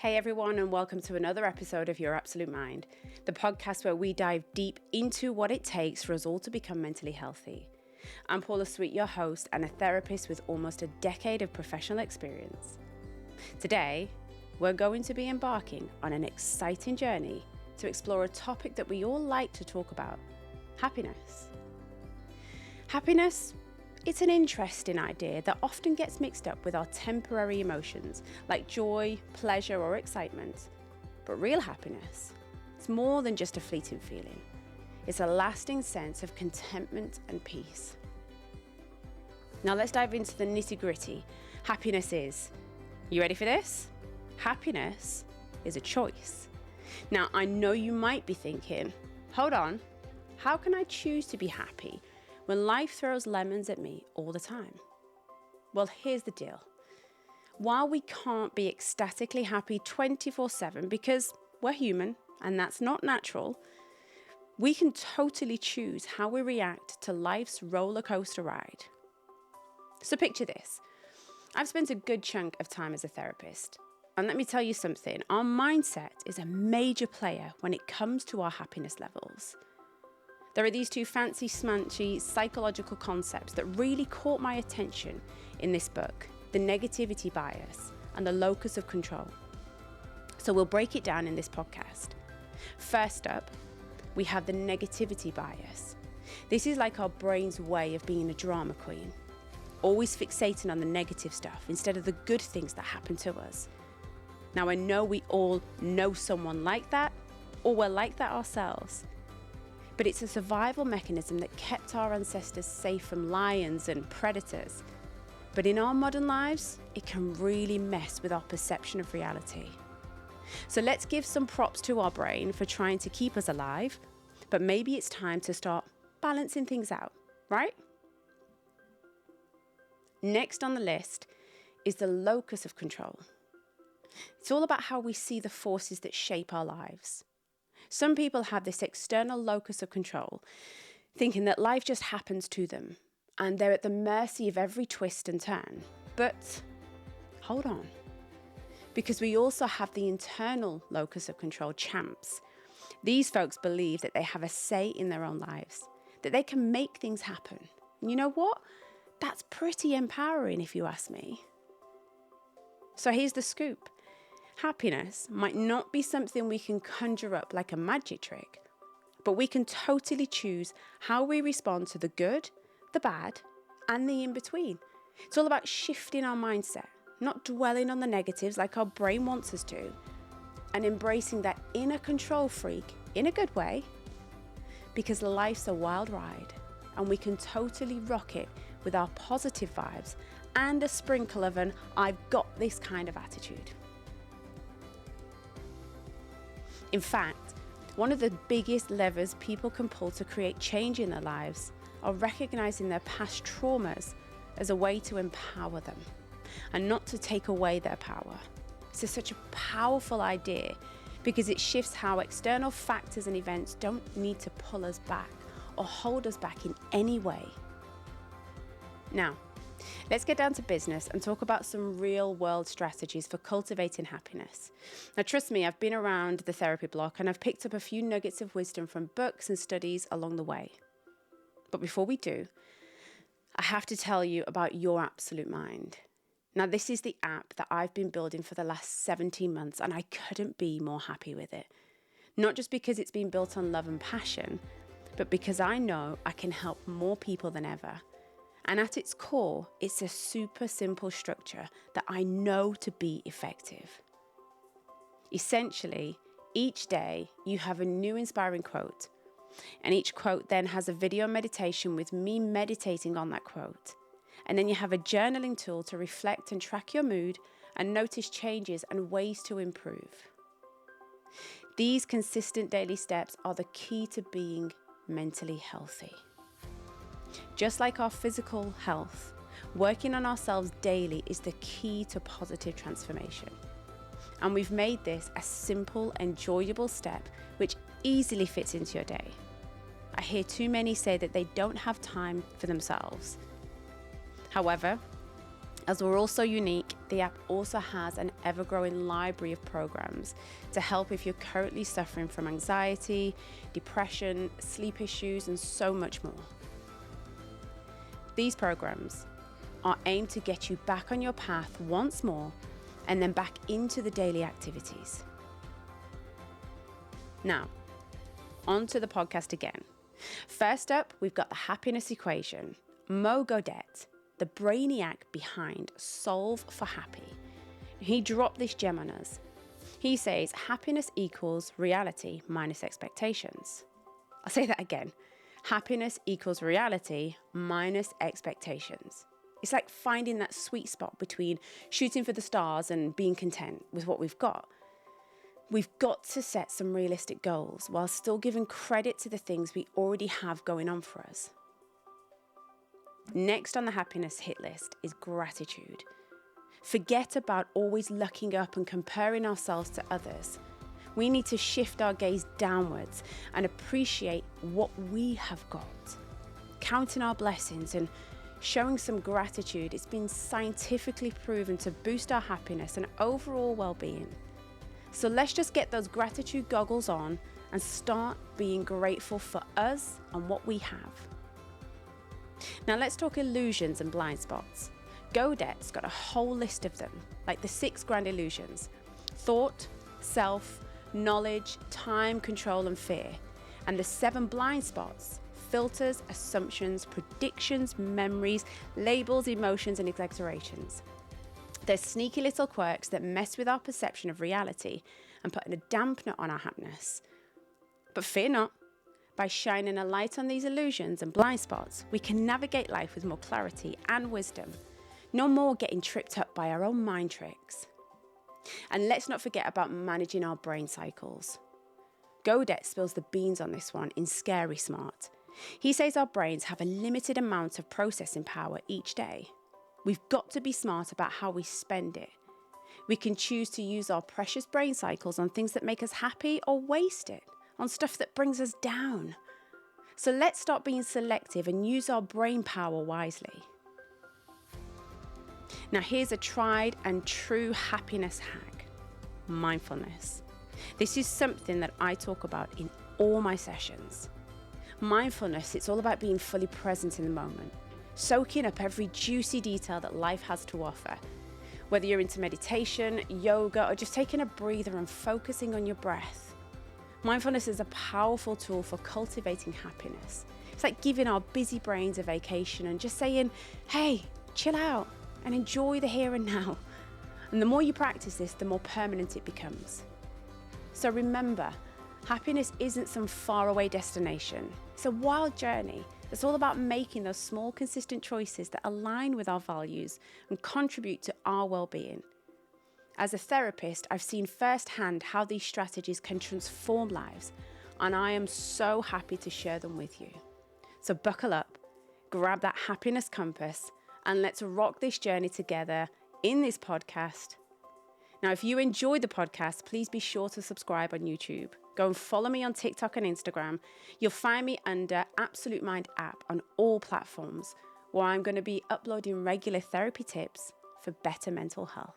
Hey everyone, and welcome to another episode of Your Absolute Mind, the podcast where we dive deep into what it takes for us all to become mentally healthy. I'm Paula Sweet, your host and a therapist with almost a decade of professional experience. Today, we're going to be embarking on an exciting journey to explore a topic that we all like to talk about: happiness. Happiness, it's an interesting idea that often gets mixed up with our temporary emotions like joy, pleasure, or excitement. But real happiness, it's more than just a fleeting feeling. It's a lasting sense of contentment and peace. Now let's dive into the nitty-gritty. Happiness is. You ready for this? Happiness is a choice. Now I know you might be thinking, hold on, how can I choose to be happy when life throws lemons at me all the time? Well, here's the deal. While we can't be ecstatically happy 24/7 because we're human and that's not natural, we can totally choose how we react to life's roller coaster ride. So picture this. I've spent a good chunk of time as a therapist. And let me tell you something, our mindset is a major player when it comes to our happiness levels. There are these two fancy smanchy psychological concepts that really caught my attention in this book: the negativity bias and the locus of control. So we'll break it down in this podcast. First up, we have the negativity bias. This is like our brain's way of being a drama queen, always fixating on the negative stuff instead of the good things that happen to us. Now I know we all know someone like that, or we're like that ourselves. But it's a survival mechanism that kept our ancestors safe from lions and predators. But in our modern lives, it can really mess with our perception of reality. So let's give some props to our brain for trying to keep us alive, but maybe it's time to start balancing things out, right? Next on the list is the locus of control. It's all about how we see the forces that shape our lives. Some people have this external locus of control, thinking that life just happens to them and they're at the mercy of every twist and turn. But hold on, because we also have the internal locus of control champs. These folks believe that they have a say in their own lives, that they can make things happen. And you know what? That's pretty empowering if you ask me. So here's the scoop. Happiness might not be something we can conjure up like a magic trick, but we can totally choose how we respond to the good, the bad, and the in-between. It's all about shifting our mindset, not dwelling on the negatives like our brain wants us to, and embracing that inner control freak in a good way, because life's a wild ride, and we can totally rock it with our positive vibes and a sprinkle of an "I've got this" kind of attitude. In fact, one of the biggest levers people can pull to create change in their lives are recognizing their past traumas as a way to empower them and not to take away their power. This is such a powerful idea because it shifts how external factors and events don't need to pull us back or hold us back in any way. Now, let's get down to business and talk about some real-world strategies for cultivating happiness. Now, trust me, I've been around the therapy block and I've picked up a few nuggets of wisdom from books and studies along the way. But before we do, I have to tell you about Your Absolute Mind. Now, this is the app that I've been building for the last 17 months and I couldn't be more happy with it. Not just because it's been built on love and passion, but because I know I can help more people than ever. And at its core, it's a super simple structure that I know to be effective. Essentially, each day you have a new inspiring quote, and each quote then has a video meditation with me meditating on that quote. And then you have a journaling tool to reflect and track your mood and notice changes and ways to improve. These consistent daily steps are the key to being mentally healthy. Just like our physical health, working on ourselves daily is the key to positive transformation. And we've made this a simple, enjoyable step which easily fits into your day. I hear too many say that they don't have time for themselves. However, as we're all so unique, the app also has an ever-growing library of programs to help if you're currently suffering from anxiety, depression, sleep issues, and so much more. These programs are aimed to get you back on your path once more and then back into the daily activities. Now, on to the podcast again. First up, we've got the happiness equation. Mo Gawdat, the brainiac behind Solve for Happy. He dropped this gem on us. He says happiness equals reality minus expectations. I'll say that again. Happiness equals reality minus expectations. It's like finding that sweet spot between shooting for the stars and being content with what we've got. We've got to set some realistic goals while still giving credit to the things we already have going on for us. Next on the happiness hit list is gratitude. Forget about always looking up and comparing ourselves to others. We need to shift our gaze downwards and appreciate what we have got. Counting our blessings and showing some gratitude has been scientifically proven to boost our happiness and overall well-being. So let's just get those gratitude goggles on and start being grateful for us and what we have. Now let's talk illusions and blind spots. Gawdat's got a whole list of them, like the 6 grand illusions: thought, self, knowledge, time, control, and fear. And the 7 blind spots: filters, assumptions, predictions, memories, labels, emotions, and exaggerations. They're sneaky little quirks that mess with our perception of reality and put a dampener on our happiness. But fear not. By shining a light on these illusions and blind spots, we can navigate life with more clarity and wisdom. No more getting tripped up by our own mind tricks. And let's not forget about managing our brain cycles. Gawdat spills the beans on this one in Scary Smart. He says our brains have a limited amount of processing power each day. We've got to be smart about how we spend it. We can choose to use our precious brain cycles on things that make us happy or waste it on stuff that brings us down. So let's start being selective and use our brain power wisely. Now here's a tried and true happiness hack: mindfulness. This is something that I talk about in all my sessions. Mindfulness, it's all about being fully present in the moment, soaking up every juicy detail that life has to offer. Whether you're into meditation, yoga, or just taking a breather and focusing on your breath. Mindfulness is a powerful tool for cultivating happiness. It's like giving our busy brains a vacation and just saying, hey, chill out and enjoy the here and now. And the more you practice this, the more permanent it becomes. So remember, happiness isn't some faraway destination. It's a wild journey. It's all about making those small, consistent choices that align with our values and contribute to our well-being. As a therapist, I've seen firsthand how these strategies can transform lives, and I am so happy to share them with you. So buckle up, grab that happiness compass, and let's rock this journey together in this podcast. Now, if you enjoyed the podcast, please be sure to subscribe on YouTube. Go and follow me on TikTok and Instagram. You'll find me under Absolute Mind app on all platforms, where I'm going to be uploading regular therapy tips for better mental health.